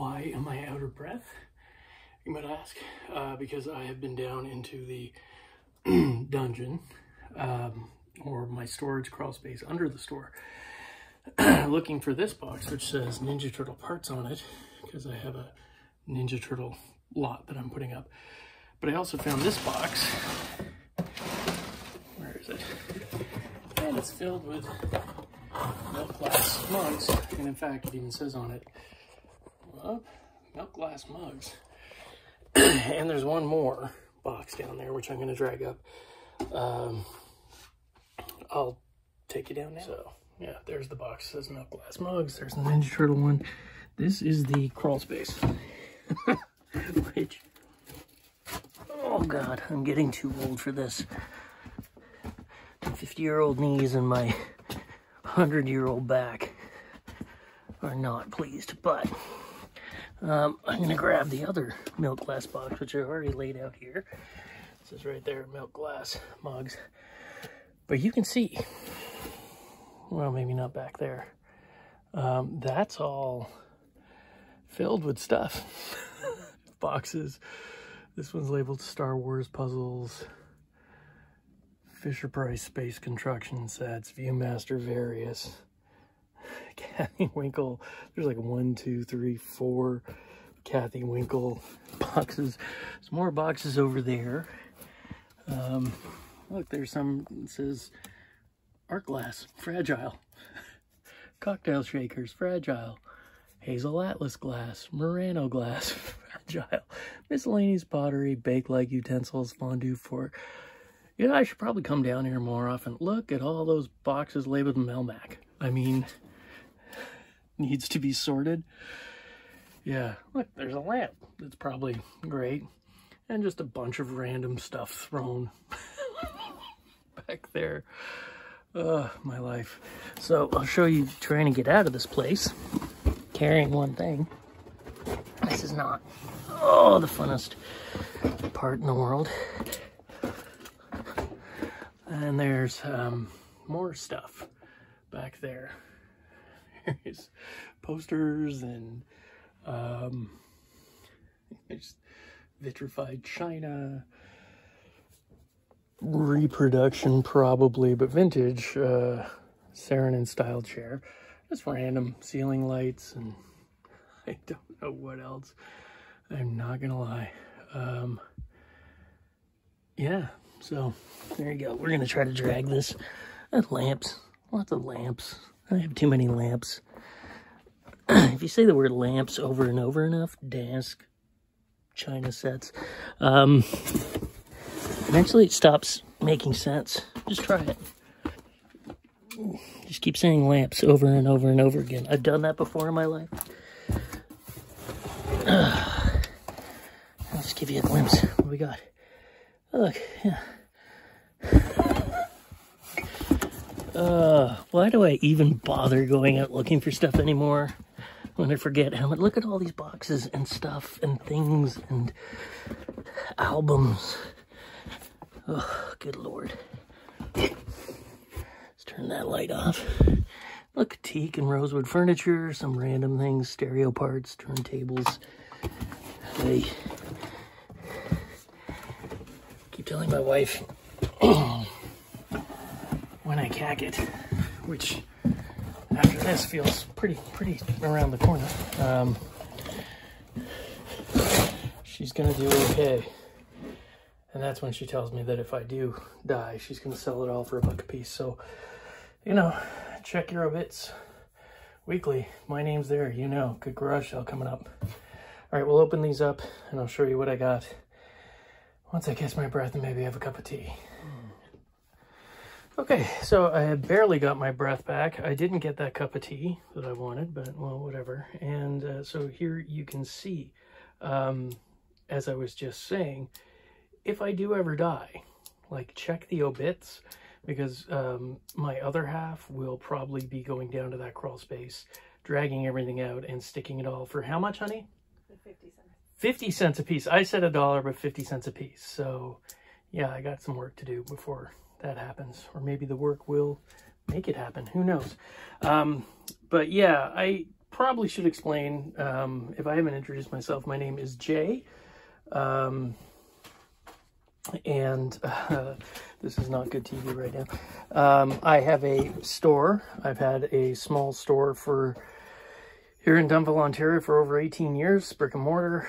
Why am I out of breath, you might ask? Because I have been down into the dungeon, or my storage crawl space under the store, looking for this box which says Ninja Turtle parts on it, because I have a Ninja Turtle lot that I'm putting up. But I also found this box. Where is it? And it's filled with milk glass mugs, and in fact it even says on it, well, milk glass mugs. And there's one more box down there which I'm going to drag up. I'll take you down now. So yeah, there's the box. It says milk glass mugs. There's the Ninja Turtle one. This is the crawl space. Which, oh god, I'm getting too old for this. My 50-year-old knees and my 100-year-old back are not pleased, but I'm gonna grab the other milk glass box, which I already laid out here. It says right there, milk glass mugs. But you can see, well, maybe not back there. That's all filled with stuff. Boxes. This one's labeled Star Wars puzzles, Fisher-Price space construction sets, Viewmaster various, Kathy Winkle. There's like 1, 2, 3, 4 Kathy Winkle boxes. Some more boxes over there. Look, there's some that says art glass, fragile. Cocktail shakers, fragile. Hazel Atlas glass, Murano glass, fragile. Miscellaneous pottery, bake-like utensils, fondue fork. You know, I should probably come down here more often. Look at all those boxes labeled Melmac. I mean, needs to be sorted. Yeah, look, there's a lamp. That's probably great. And just a bunch of random stuff thrown back there. My life. So I'll show you trying to get out of this place, carrying one thing. This is not, oh, the funnest part in the world. And there's more stuff back there. There's posters and there's vitrified china, reproduction probably, but vintage Saarinen style chair. Just random ceiling lights, and I don't know what else. I'm not gonna lie. Yeah, so there you go. We're gonna try to drag this. Lamps, lots of lamps. I have too many lamps. If you say the word lamps over and over enough, desk, china sets, eventually it stops making sense. Just try it. Just keep saying lamps over and over and over again. I've done that before in my life. I'll just give you a glimpse. What we got? Oh, look, yeah. Why do I even bother going out looking for stuff anymore when I forget how much? Look at all these boxes and stuff and things and albums. Oh, good Lord. Let's turn that light off. Look, teak and rosewood furniture, some random things, stereo parts, turntables. I keep telling my wife when I cack it, which after this feels pretty around the corner. She's gonna do okay. And that's when she tells me that if I do die, she's going to sell it all for $1 a piece. So, you know, check your obits weekly. My name's there, you know. Good garage sale coming up. All right, we'll open these up, and I'll show you what I got once I catch my breath and maybe have a cup of tea. Okay, so I had barely got my breath back. I didn't get that cup of tea that I wanted, but, well, whatever. And so here you can see, as I was just saying, if I do ever die, like, check the obits, because my other half will probably be going down to that crawl space, dragging everything out and sticking it all for how much, honey? 50 cents. 50 cents a piece. I said $1, but 50 cents a piece. So, yeah, I got some work to do before that happens. Or maybe the work will make it happen. Who knows? But, yeah, I probably should explain, if I haven't introduced myself, my name is Jay. This is not good TV right now. I have a store. I've had a small store here in Dunnville, Ontario for over 18 years, brick and mortar.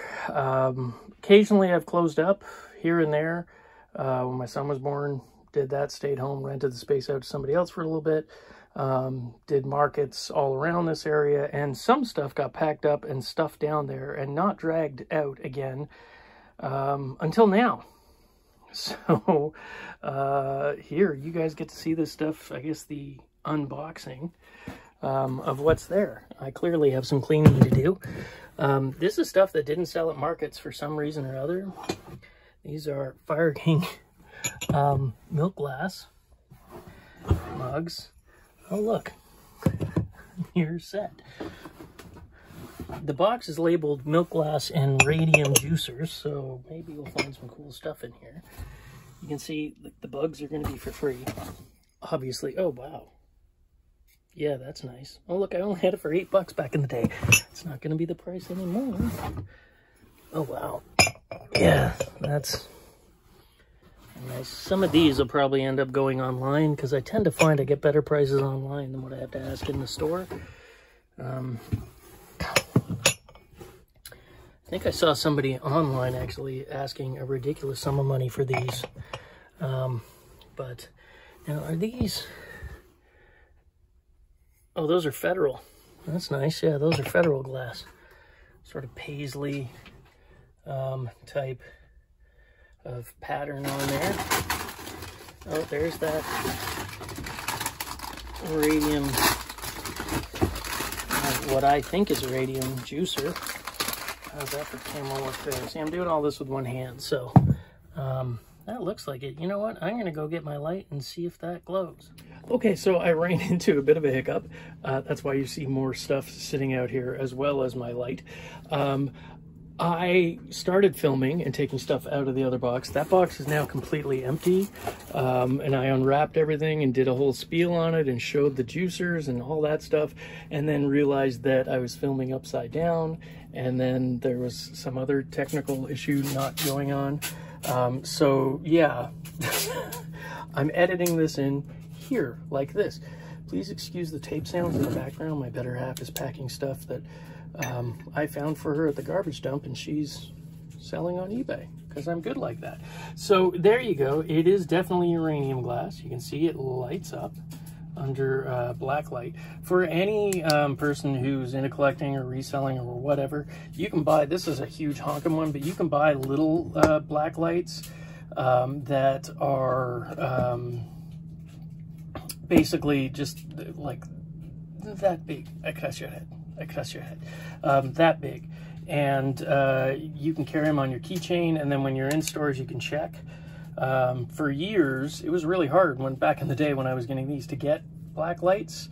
Occasionally I've closed up here and there. When my son was born, did that, stayed home, rented the space out to somebody else for a little bit. Did markets all around this area, and some stuff got packed up and stuffed down there and not dragged out again until now. So here you guys get to see this stuff, I guess the unboxing of what's there. I clearly have some cleaning to do. This is stuff that didn't sell at markets for some reason or other. These are Fire King milk glass mugs. Oh, look, you're set. The box is labeled milk glass and radium juicers, so maybe we'll find some cool stuff in here. You can see the bugs are going to be for free, obviously. Oh, wow. Yeah, that's nice. Oh, look, I only had it for $8 back in the day. It's not going to be the price anymore. Oh, wow. Yeah, that's nice. Some of these will probably end up going online because I tend to find I get better prices online than what I have to ask in the store. I think I saw somebody online actually asking a ridiculous sum of money for these. But now, are these... Oh, those are Federal. That's nice. Yeah, those are Federal glass. Sort of paisley type of pattern on there. Oh, there's that radium, what I think is a radium juicer. How's that for camera work there? See, I'm doing all this with one hand, so that looks like it. You know what? I'm going to go get my light and see if that glows. Okay, so I ran into a bit of a hiccup. That's why you see more stuff sitting out here as well as my light. I started filming and taking stuff out of the other box. That box is now completely empty, and I unwrapped everything and did a whole spiel on it and showed the juicers and all that stuff, and then realized that I was filming upside down, and then there was some other technical issue not going on. So yeah, I'm editing this in here like this. Please excuse the tape sounds in the background. My better half is packing stuff that I found for her at the garbage dump, and she's selling on eBay because I'm good like that. So there you go. It is definitely uranium glass. You can see it lights up under black light. For any person who's into collecting or reselling or whatever, you can buy, this is a huge honking one, but you can buy little black lights that are basically just like that big. I cuss your head. That big, and you can carry them on your keychain, and then when you're in stores you can check. For years it was really hard back in the day when I was getting these to get black lights,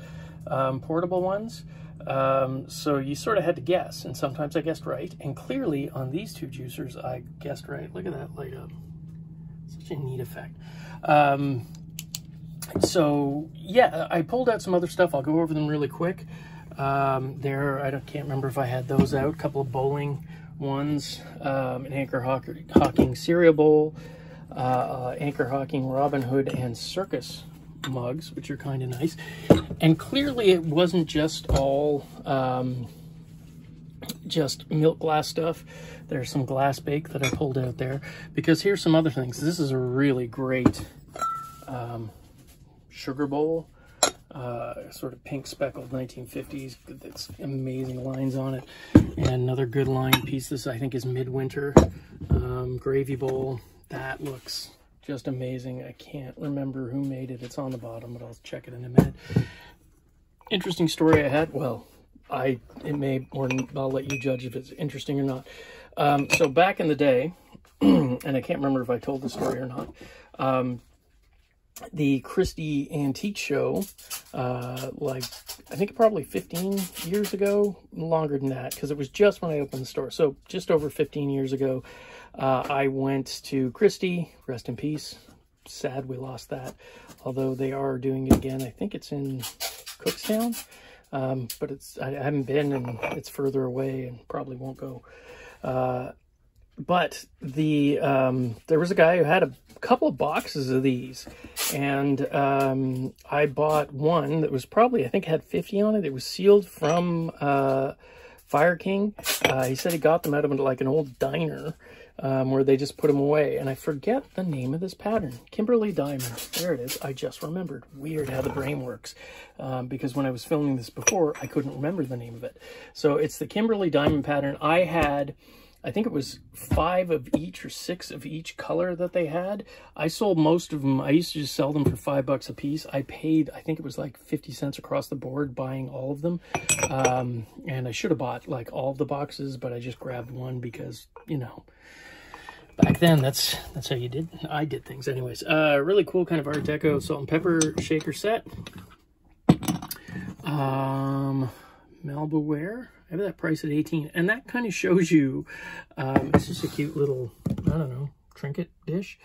portable ones, so you sort of had to guess, and sometimes I guessed right, and clearly on these two juicers I guessed right. Look at that light up. Such a neat effect. So yeah, I pulled out some other stuff. I'll go over them really quick. Can't remember if I had those out. A couple of bowling ones, an Anchor Hawking cereal bowl, Anchor Hawking Robin Hood and Circus mugs, which are kind of nice. And clearly it wasn't just all just milk glass stuff. There's some glass bake that I pulled out there, because here's some other things. This is a really great sugar bowl. Sort of pink speckled 1950s. That's amazing lines on it. And another good line piece. This I think is Midwinter gravy bowl. That looks just amazing. I can't remember who made it. It's on the bottom, but I'll check it in a minute. Interesting story I had. Well, I'll let you judge if it's interesting or not. So back in the day, and I can't remember if I told the story or not. The Christie Antique Show, like I think probably 15 years ago, longer than that, because it was just when I opened the store. So just over 15 years ago, I went to Christie, rest in peace. Sad we lost that, although they are doing it again. I think it's in Cookstown. but I haven't been, and it's further away and probably won't go. But there was a guy who had a couple of boxes of these, and I bought one that was probably, I think, had 50 on it. It was sealed from Fire King. He said he got them out of like an old diner where they just put them away. And I forget the name of this pattern. Kimberly Diamond. There it is. I just remembered. Weird how the brain works. Because when I was filming this before, I couldn't remember the name of it. So it's the Kimberly Diamond pattern. I had, I think it was 5 of each or 6 of each color that they had. I sold most of them. I used to just sell them for $5 a piece. I paid, I think it was like 50 cents across the board buying all of them. And I should have bought like all of the boxes, but I just grabbed one because, you know, back then that's how you did. I did things anyways. Really cool kind of Art Deco salt and pepper shaker set. Malbaware. I have that price at 18, and that kind of shows you, it's just a cute little, I don't know, trinket dish.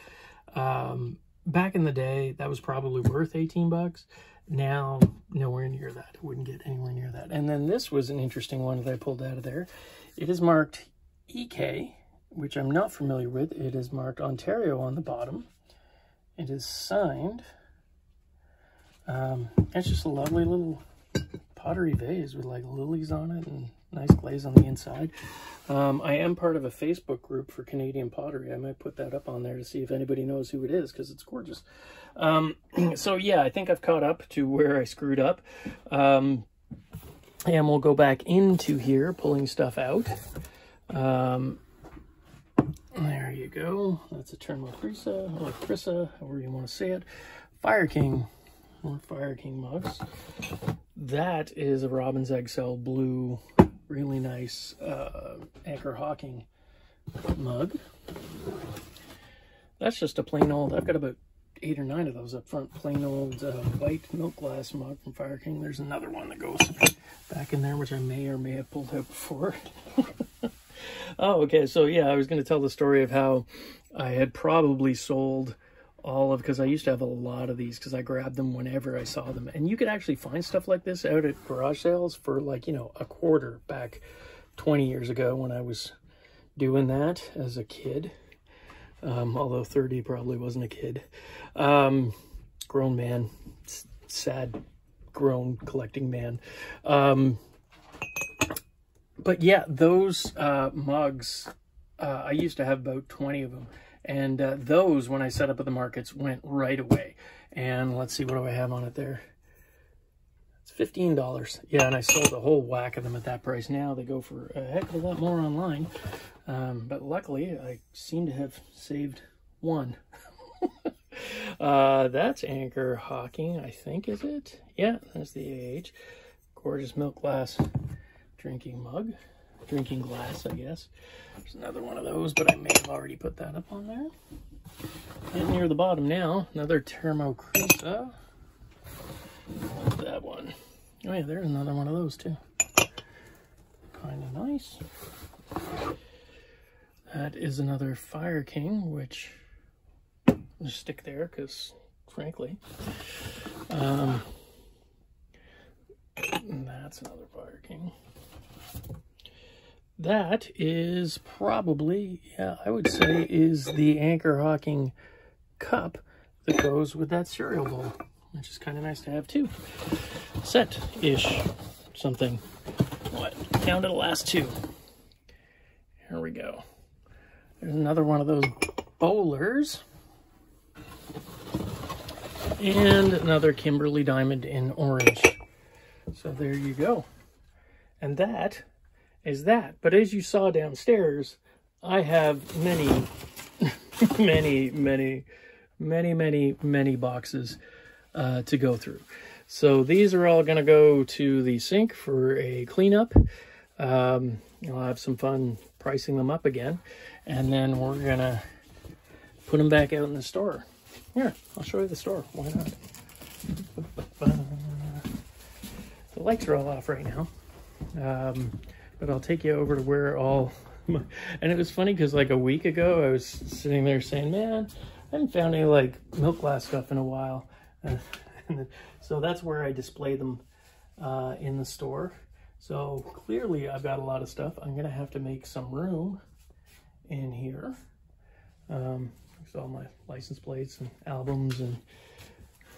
Back in the day, that was probably worth 18 bucks. Now, nowhere near that. Wouldn't get anywhere near that. And then this was an interesting one that I pulled out of there. It is marked EK, which I'm not familiar with. It is marked Ontario on the bottom. It is signed. It's just a lovely little pottery vase with like lilies on it and nice glaze on the inside. I am part of a Facebook group for Canadian pottery. I might put that up on there to see if anybody knows who it is, because it's gorgeous. So yeah, I think I've caught up to where I screwed up. And we'll go back into here, pulling stuff out. There you go. That's a Thermocrisa, or Crissa, however you want to say it. Fire King, more Fire King mugs. That is a Robin's Eggcell blue, really nice Anchor Hawking mug. That's just a plain old, I've got about 8 or 9 of those up front, plain old white milk glass mug from Fire King. There's another one that goes back in there, which I may or may have pulled out before. Oh, okay, so yeah, I was going to tell the story of how I had probably sold all of, because I used to have a lot of these because I grabbed them whenever I saw them. And you could actually find stuff like this out at garage sales for like, you know, a quarter back 20 years ago when I was doing that as a kid. Although 30 probably wasn't a kid. Grown man, sad grown collecting man. But yeah, those mugs, I used to have about 20 of them. And those, when I set up at the markets, went right away. And let's see, what do I have on it there? It's $15. Yeah, and I sold a whole whack of them at that price. Now they go for a heck of a lot more online. But luckily, I seem to have saved one. That's Anchor Hawking, I think, is it? Yeah, that's the AH. Gorgeous milk glass drinking mug. Drinking glass, I guess. There's another one of those, but I may have already put that up on there. And near the bottom now, another Thermocrisa. What's that one? Oh yeah, there's another one of those too. Kind of nice. That is another Fire King, which I'll just stick there because, frankly, that's another Fire King. That is probably, yeah, I would say is the Anchor Hawking cup that goes with that cereal bowl, which is kind of nice to have too. Set-ish something. What? Down to the last 2. Here we go. There's another one of those bowlers. And another Kimberly Diamond in orange. So there you go. And that is that. But as you saw downstairs, I have many boxes to go through. So these are all going to go to the sink for a cleanup. I'll have some fun pricing them up again, and then we're going to put them back out in the store. Here, I'll show you the store. Why not? The lights are all off right now. But I'll take you over to where all my, and it was funny because like a week ago I was sitting there saying, man, I haven't found any like milk glass stuff in a while. So that's where I display them in the store. So clearly I've got a lot of stuff. I'm gonna have to make some room in here. There's all my license plates and albums, and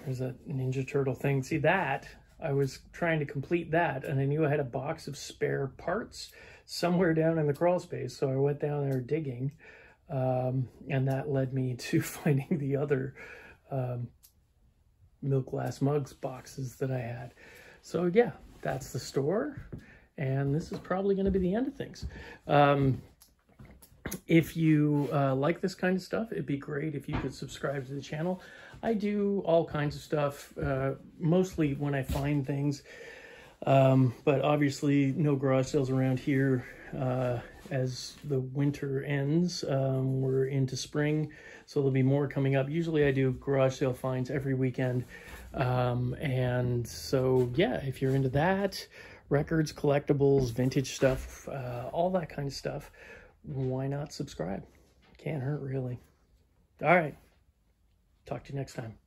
there's that Ninja Turtle thing. See that? I was trying to complete that, and I knew I had a box of spare parts somewhere down in the crawl space, so I went down there digging, and that led me to finding the other milk glass mugs boxes that I had. So yeah, that's the store, and this is probably going to be the end of things. If you like this kind of stuff, it'd be great if you could subscribe to the channel. I do all kinds of stuff, mostly when I find things, but obviously no garage sales around here as the winter ends. We're into spring, so there'll be more coming up. Usually I do garage sale finds every weekend, and so yeah, if you're into that, records, collectibles, vintage stuff, all that kind of stuff, why not subscribe? Can't hurt, really. All right. Talk to you next time.